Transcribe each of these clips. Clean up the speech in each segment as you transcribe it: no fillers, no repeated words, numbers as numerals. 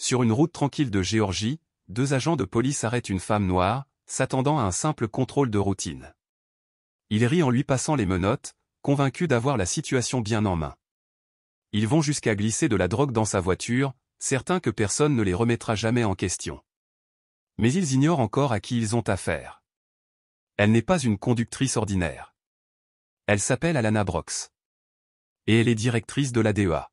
Sur une route tranquille de Géorgie, 2 agents de police arrêtent une femme noire, s'attendant à un simple contrôle de routine. Ils rient en lui passant les menottes, convaincus d'avoir la situation bien en main. Ils vont jusqu'à glisser de la drogue dans sa voiture, certains que personne ne les remettra jamais en question. Mais ils ignorent encore à qui ils ont affaire. Elle n'est pas une conductrice ordinaire. Elle s'appelle Alana Brox. Et elle est directrice de la DEA.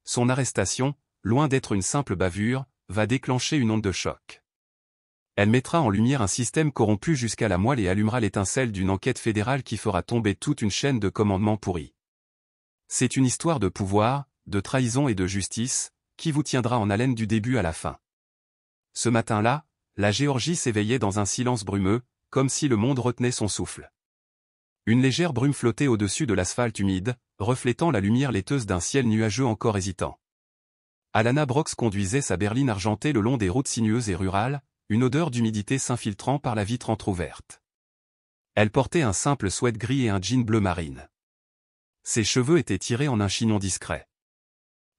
Son arrestation, loin d'être une simple bavure, va déclencher une onde de choc. Elle mettra en lumière un système corrompu jusqu'à la moelle et allumera l'étincelle d'une enquête fédérale qui fera tomber toute une chaîne de commandements pourris. C'est une histoire de pouvoir, de trahison et de justice, qui vous tiendra en haleine du début à la fin. Ce matin-là, la Géorgie s'éveillait dans un silence brumeux, comme si le monde retenait son souffle. Une légère brume flottait au-dessus de l'asphalte humide, reflétant la lumière laiteuse d'un ciel nuageux encore hésitant. Alana Brox conduisait sa berline argentée le long des routes sinueuses et rurales, une odeur d'humidité s'infiltrant par la vitre entr'ouverte. Elle portait un simple sweat gris et un jean bleu marine. Ses cheveux étaient tirés en un chignon discret.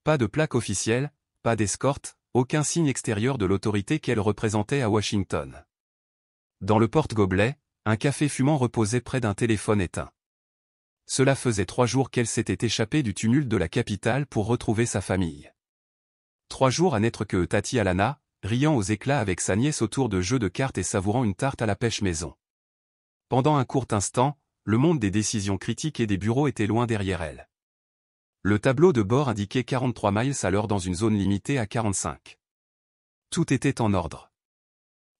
Pas de plaque officielle, pas d'escorte, aucun signe extérieur de l'autorité qu'elle représentait à Washington. Dans le porte-gobelet, un café fumant reposait près d'un téléphone éteint. Cela faisait 3 jours qu'elle s'était échappée du tumulte de la capitale pour retrouver sa famille. 3 jours à n'être que Tati Alana, riant aux éclats avec sa nièce autour de jeux de cartes et savourant une tarte à la pêche maison. Pendant un court instant, le monde des décisions critiques et des bureaux était loin derrière elle. Le tableau de bord indiquait 43 miles à l'heure dans une zone limitée à 45. Tout était en ordre.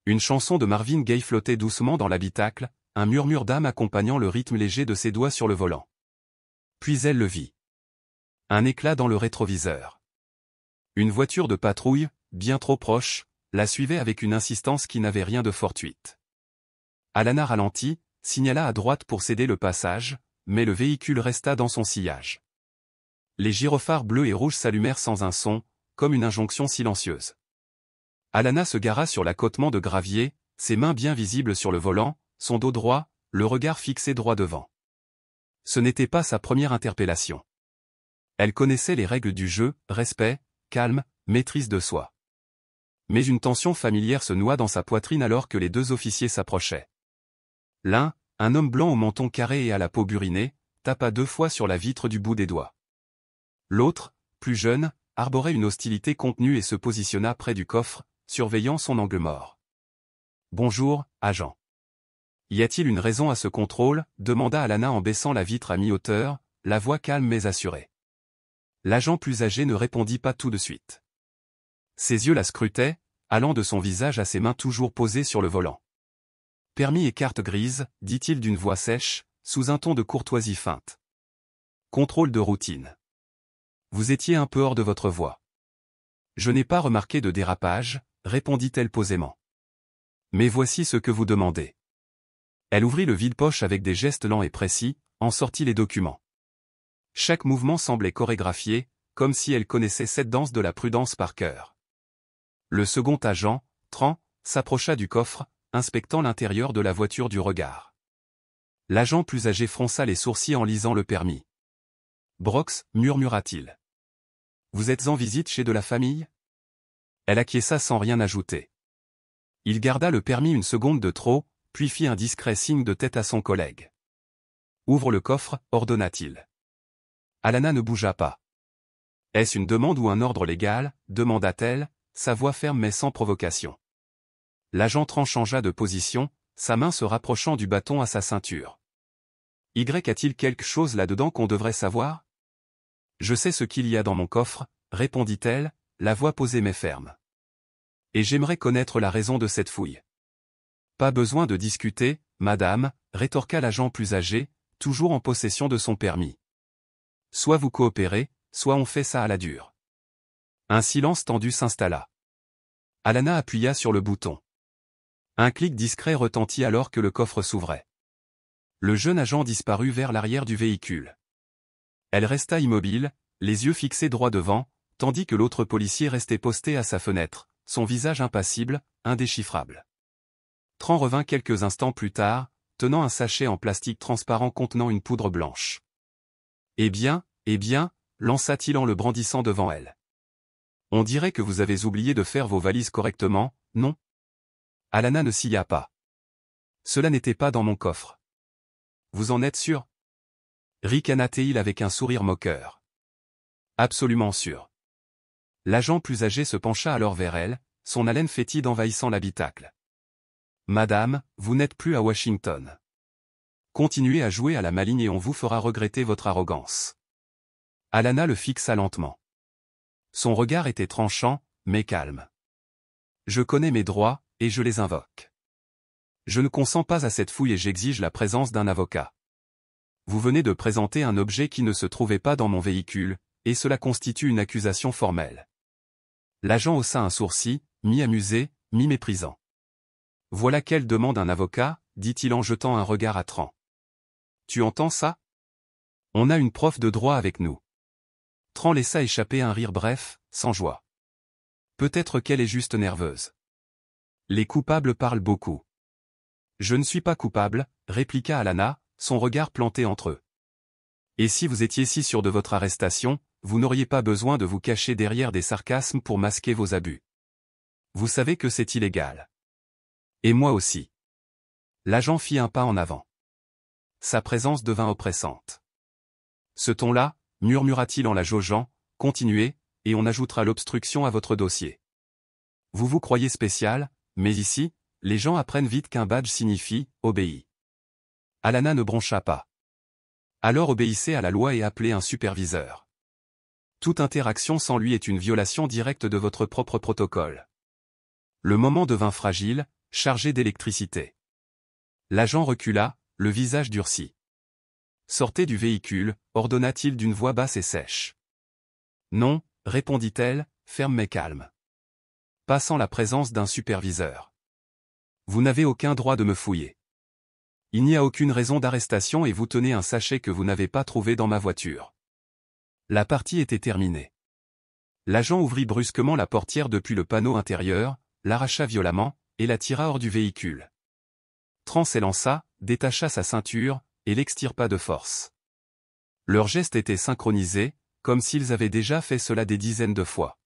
Une chanson de Marvin Gaye flottait doucement dans l'habitacle, un murmure d'âme accompagnant le rythme léger de ses doigts sur le volant. Puis elle le vit. Un éclat dans le rétroviseur. Une voiture de patrouille, bien trop proche, la suivait avec une insistance qui n'avait rien de fortuite. Alana ralentit, signala à droite pour céder le passage, mais le véhicule resta dans son sillage. Les gyrophares bleus et rouges s'allumèrent sans un son, comme une injonction silencieuse. Alana se gara sur l'accotement de gravier, ses mains bien visibles sur le volant, son dos droit, le regard fixé droit devant. Ce n'était pas sa première interpellation. Elle connaissait les règles du jeu, respect, calme, maîtrise de soi. Mais une tension familière se noua dans sa poitrine alors que les 2 officiers s'approchaient. L'un, un homme blanc au menton carré et à la peau burinée, tapa 2 fois sur la vitre du bout des doigts. L'autre, plus jeune, arborait une hostilité contenue et se positionna près du coffre, surveillant son angle mort. « Bonjour, agent. Y a-t-il une raison à ce contrôle » demanda Alana en baissant la vitre à mi-hauteur, la voix calme mais assurée. L'agent plus âgé ne répondit pas tout de suite. Ses yeux la scrutaient, allant de son visage à ses mains toujours posées sur le volant. « Permis et carte grise » dit-il d'une voix sèche, sous un ton de courtoisie feinte. « Contrôle de routine. » Vous étiez un peu hors de votre voie. Je n'ai pas remarqué de dérapage, répondit-elle posément. Mais voici ce que vous demandez. Elle ouvrit le vide-poche avec des gestes lents et précis, en sortit les documents. Chaque mouvement semblait chorégraphié, comme si elle connaissait cette danse de la prudence par cœur. Le second agent, Tran, s'approcha du coffre, inspectant l'intérieur de la voiture du regard. L'agent plus âgé fronça les sourcils en lisant le permis. Brox, murmura-t-il. Vous êtes en visite chez de la famille ? Elle acquiesça sans rien ajouter. Il garda le permis une seconde de trop, puis fit un discret signe de tête à son collègue. Ouvre le coffre, ordonna-t-il. Alana ne bougea pas. Est-ce une demande ou un ordre légal ? Demanda-t-elle, sa voix ferme mais sans provocation. L'agent Tran changea de position, sa main se rapprochant du bâton à sa ceinture. Y a-t-il quelque chose là-dedans qu'on devrait savoir ? Je sais ce qu'il y a dans mon coffre, répondit-elle, la voix posée mais ferme. Et j'aimerais connaître la raison de cette fouille. Pas besoin de discuter, madame, rétorqua l'agent plus âgé, toujours en possession de son permis. Soit vous coopérez, soit on fait ça à la dure. Un silence tendu s'installa. Alana appuya sur le bouton. Un clic discret retentit alors que le coffre s'ouvrait. Le jeune agent disparut vers l'arrière du véhicule. Elle resta immobile, les yeux fixés droit devant, tandis que l'autre policier restait posté à sa fenêtre, son visage impassible, indéchiffrable. Tran revint quelques instants plus tard, tenant un sachet en plastique transparent contenant une poudre blanche. Eh bien, lança-t-il en le brandissant devant elle. On dirait que vous avez oublié de faire vos valises correctement, non? Alana ne s'y a pas. Cela n'était pas dans mon coffre. Vous en êtes sûr? Ricana Teil avec un sourire moqueur. Absolument sûr. L'agent plus âgé se pencha alors vers elle, son haleine fétide envahissant l'habitacle. Madame, vous n'êtes plus à Washington. Continuez à jouer à la maligne et on vous fera regretter votre arrogance. Alana le fixa lentement. Son regard était tranchant, mais calme. Je connais mes droits, et je les invoque. Je ne consens pas à cette fouille et j'exige la présence d'un avocat. Vous venez de présenter un objet qui ne se trouvait pas dans mon véhicule, et cela constitue une accusation formelle. L'agent haussa un sourcil, mi-amusé, mi-méprisant. Voilà qu'elle demande un avocat, dit-il en jetant un regard attrant. Tu entends ça? On a une prof de droit avec nous. Tran laissa échapper un rire bref, sans joie. Peut-être qu'elle est juste nerveuse. Les coupables parlent beaucoup. Je ne suis pas coupable, répliqua Alana, son regard planté entre eux. Et si vous étiez si sûr de votre arrestation, vous n'auriez pas besoin de vous cacher derrière des sarcasmes pour masquer vos abus. Vous savez que c'est illégal. Et moi aussi. L'agent fit un pas en avant. Sa présence devint oppressante. Ce ton-là, murmura-t-il en la jaugeant, continuez, et on ajoutera l'obstruction à votre dossier. Vous vous croyez spécial, mais ici, les gens apprennent vite qu'un badge signifie « obéis ». Alana ne broncha pas. Alors obéissez à la loi et appelez un superviseur. Toute interaction sans lui est une violation directe de votre propre protocole. Le moment devint fragile, chargé d'électricité. L'agent recula, le visage durci. Sortez du véhicule, ordonna-t-il d'une voix basse et sèche. Non, répondit-elle, ferme mais calme. Passant la présence d'un superviseur. Vous n'avez aucun droit de me fouiller. Il n'y a aucune raison d'arrestation et vous tenez un sachet que vous n'avez pas trouvé dans ma voiture. La partie était terminée. L'agent ouvrit brusquement la portière depuis le panneau intérieur, l'arracha violemment, et la tira hors du véhicule. Tran s'élança, détacha sa ceinture, et l'extirpa de force. Leurs gestes étaient synchronisés, comme s'ils avaient déjà fait cela des dizaines de fois.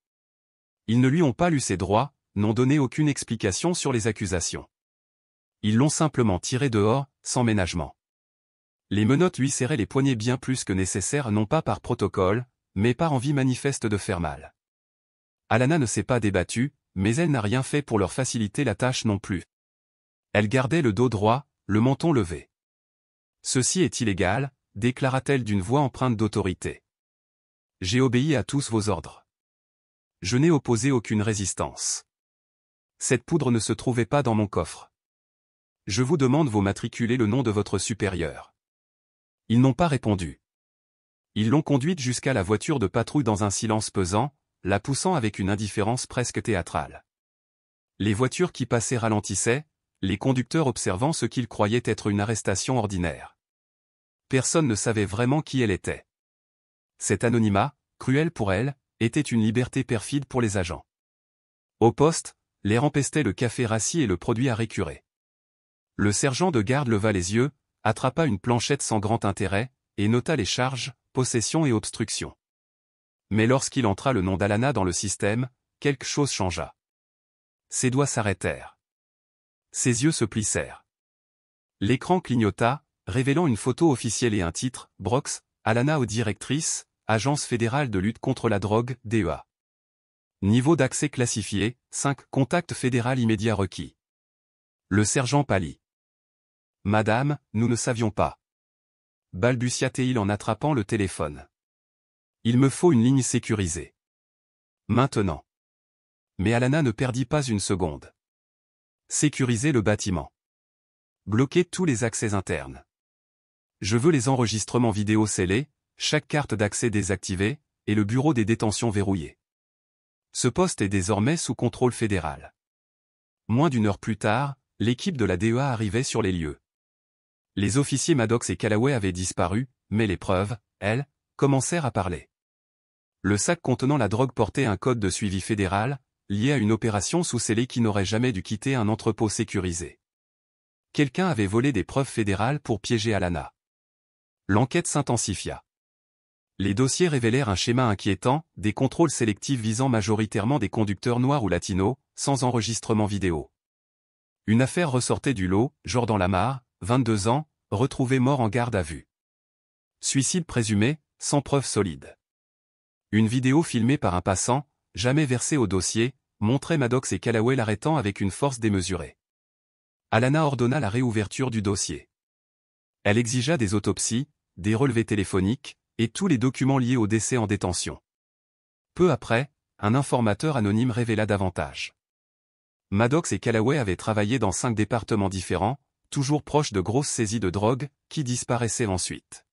Ils ne lui ont pas lu ses droits, n'ont donné aucune explication sur les accusations. Ils l'ont simplement tiré dehors, sans ménagement. Les menottes lui serraient les poignets bien plus que nécessaire non pas par protocole, mais par envie manifeste de faire mal. Alana ne s'est pas débattue, mais elle n'a rien fait pour leur faciliter la tâche non plus. Elle gardait le dos droit, le menton levé. Ceci est illégal, déclara-t-elle d'une voix empreinte d'autorité. J'ai obéi à tous vos ordres. Je n'ai opposé aucune résistance. Cette poudre ne se trouvait pas dans mon coffre. Je vous demande vous matriculer le nom de votre supérieur. Ils n'ont pas répondu. Ils l'ont conduite jusqu'à la voiture de patrouille dans un silence pesant, la poussant avec une indifférence presque théâtrale. Les voitures qui passaient ralentissaient, les conducteurs observant ce qu'ils croyaient être une arrestation ordinaire. Personne ne savait vraiment qui elle était. Cet anonymat, cruel pour elle, était une liberté perfide pour les agents. Au poste, l'air empestait le café rassis et le produit à récurer. Le sergent de garde leva les yeux, attrapa une planchette sans grand intérêt, et nota les charges, possession et obstruction. Mais lorsqu'il entra le nom d'Alana dans le système, quelque chose changea. Ses doigts s'arrêtèrent. Ses yeux se plissèrent. L'écran clignota, révélant une photo officielle et un titre, Brox, Alana aux directrices, Agence fédérale de lutte contre la drogue, DEA. Niveau d'accès classifié, 5, contact fédéral immédiat requis. Le sergent pâlit. Madame, nous ne savions pas. Balbutia-t-il en attrapant le téléphone. Il me faut une ligne sécurisée. Maintenant. Mais Alana ne perdit pas une seconde. Sécuriser le bâtiment. Bloquer tous les accès internes. Je veux les enregistrements vidéo scellés, chaque carte d'accès désactivée, et le bureau des détentions verrouillé. Ce poste est désormais sous contrôle fédéral. Moins d'une heure plus tard, l'équipe de la DEA arrivait sur les lieux. Les officiers Maddox et Callaway avaient disparu, mais les preuves, elles, commencèrent à parler. Le sac contenant la drogue portait un code de suivi fédéral, lié à une opération sous-scellée qui n'aurait jamais dû quitter un entrepôt sécurisé. Quelqu'un avait volé des preuves fédérales pour piéger Alana. L'enquête s'intensifia. Les dossiers révélèrent un schéma inquiétant, des contrôles sélectifs visant majoritairement des conducteurs noirs ou latinos, sans enregistrement vidéo. Une affaire ressortait du lot, Jordan Lamar, 22 ans, retrouvé mort en garde à vue. Suicide présumé, sans preuve solide. Une vidéo filmée par un passant, jamais versée au dossier, montrait Maddox et Callaway l'arrêtant avec une force démesurée. Alana ordonna la réouverture du dossier. Elle exigea des autopsies, des relevés téléphoniques, et tous les documents liés au décès en détention. Peu après, un informateur anonyme révéla davantage. Maddox et Callaway avaient travaillé dans 5 départements différents, toujours proches de grosses saisies de drogue, qui disparaissaient ensuite.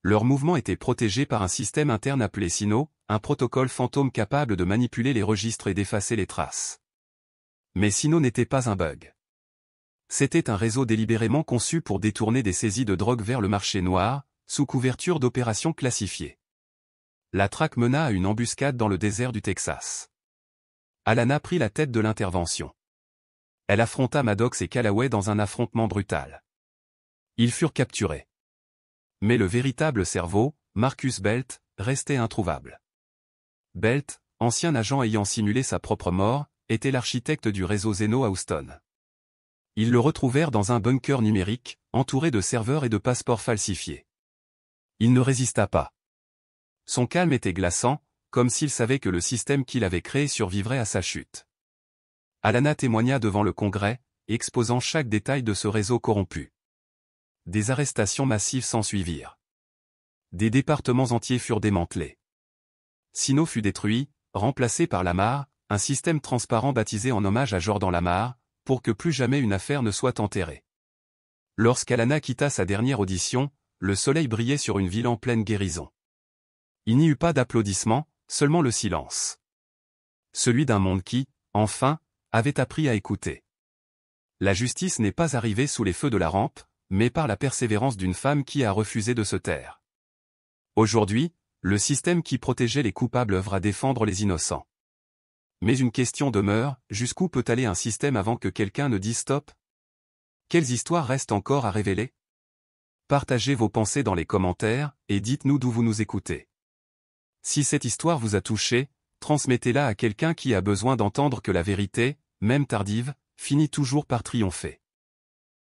Leur mouvement était protégé par un système interne appelé Sino, un protocole fantôme capable de manipuler les registres et d'effacer les traces. Mais Sino n'était pas un bug. C'était un réseau délibérément conçu pour détourner des saisies de drogue vers le marché noir, sous couverture d'opérations classifiées. La traque mena à une embuscade dans le désert du Texas. Alana prit la tête de l'intervention. Elle affronta Maddox et Callaway dans un affrontement brutal. Ils furent capturés. Mais le véritable cerveau, Marcus Belt, restait introuvable. Belt, ancien agent ayant simulé sa propre mort, était l'architecte du réseau Zeno à Houston. Ils le retrouvèrent dans un bunker numérique, entouré de serveurs et de passeports falsifiés. Il ne résista pas. Son calme était glaçant, comme s'il savait que le système qu'il avait créé survivrait à sa chute. Alana témoigna devant le Congrès, exposant chaque détail de ce réseau corrompu. Des arrestations massives s'ensuivirent. Des départements entiers furent démantelés. Sino fut détruit, remplacé par Lamar, un système transparent baptisé en hommage à Jordan Lamar, pour que plus jamais une affaire ne soit enterrée. Lorsqu'Alana quitta sa dernière audition, le soleil brillait sur une ville en pleine guérison. Il n'y eut pas d'applaudissements, seulement le silence. Celui d'un monde qui, enfin, avait appris à écouter. La justice n'est pas arrivée sous les feux de la rampe, mais par la persévérance d'une femme qui a refusé de se taire. Aujourd'hui, le système qui protégeait les coupables œuvre à défendre les innocents. Mais une question demeure, jusqu'où peut aller un système avant que quelqu'un ne dise stop? Quelles histoires restent encore à révéler? Partagez vos pensées dans les commentaires, et dites-nous d'où vous nous écoutez. Si cette histoire vous a touché, transmettez-la à quelqu'un qui a besoin d'entendre que la vérité, même tardive, finit toujours par triompher.